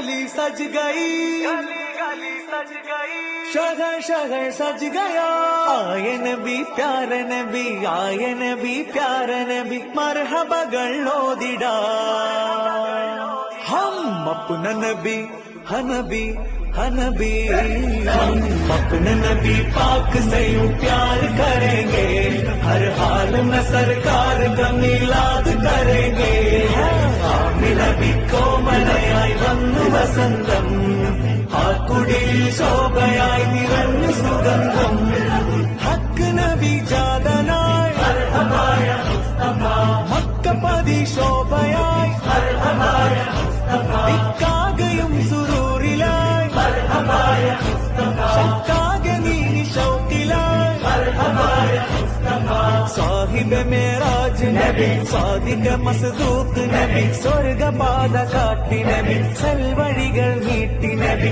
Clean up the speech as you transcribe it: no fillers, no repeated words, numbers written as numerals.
गली सज गई, शहर शहर सज गया। आए नबी प्यारे नबी, आए नबी प्यारे नबी, मरहबകൾ ഓതിടാ। हम अपना नबी हनबी हनबी, हम अपने नबी पाक से यूं प्यार करेंगे, हर हाल में सरकार का मिलाद करेंगे। നബി കോമലയായി വന്നു വസന്തം, ആ കുടിൽ ശോഭയായി നിറഞ്ഞു സുഗന്ധം। ഹക്ക് നബി ജാതനായി മക്കപതി ശോഭയായി, ദിക്കാകയും സുരൂറിലായി, ശക്കാകെ നീ ഷൗക്കിലായി। സാഹിബ് മേറാജ് നബി, സാദിക മസ്ദൂഖ് നബി, സ്വർഗപാത കാട്ടി നബി, സൽവഴികൾ നീട്ടി നബി।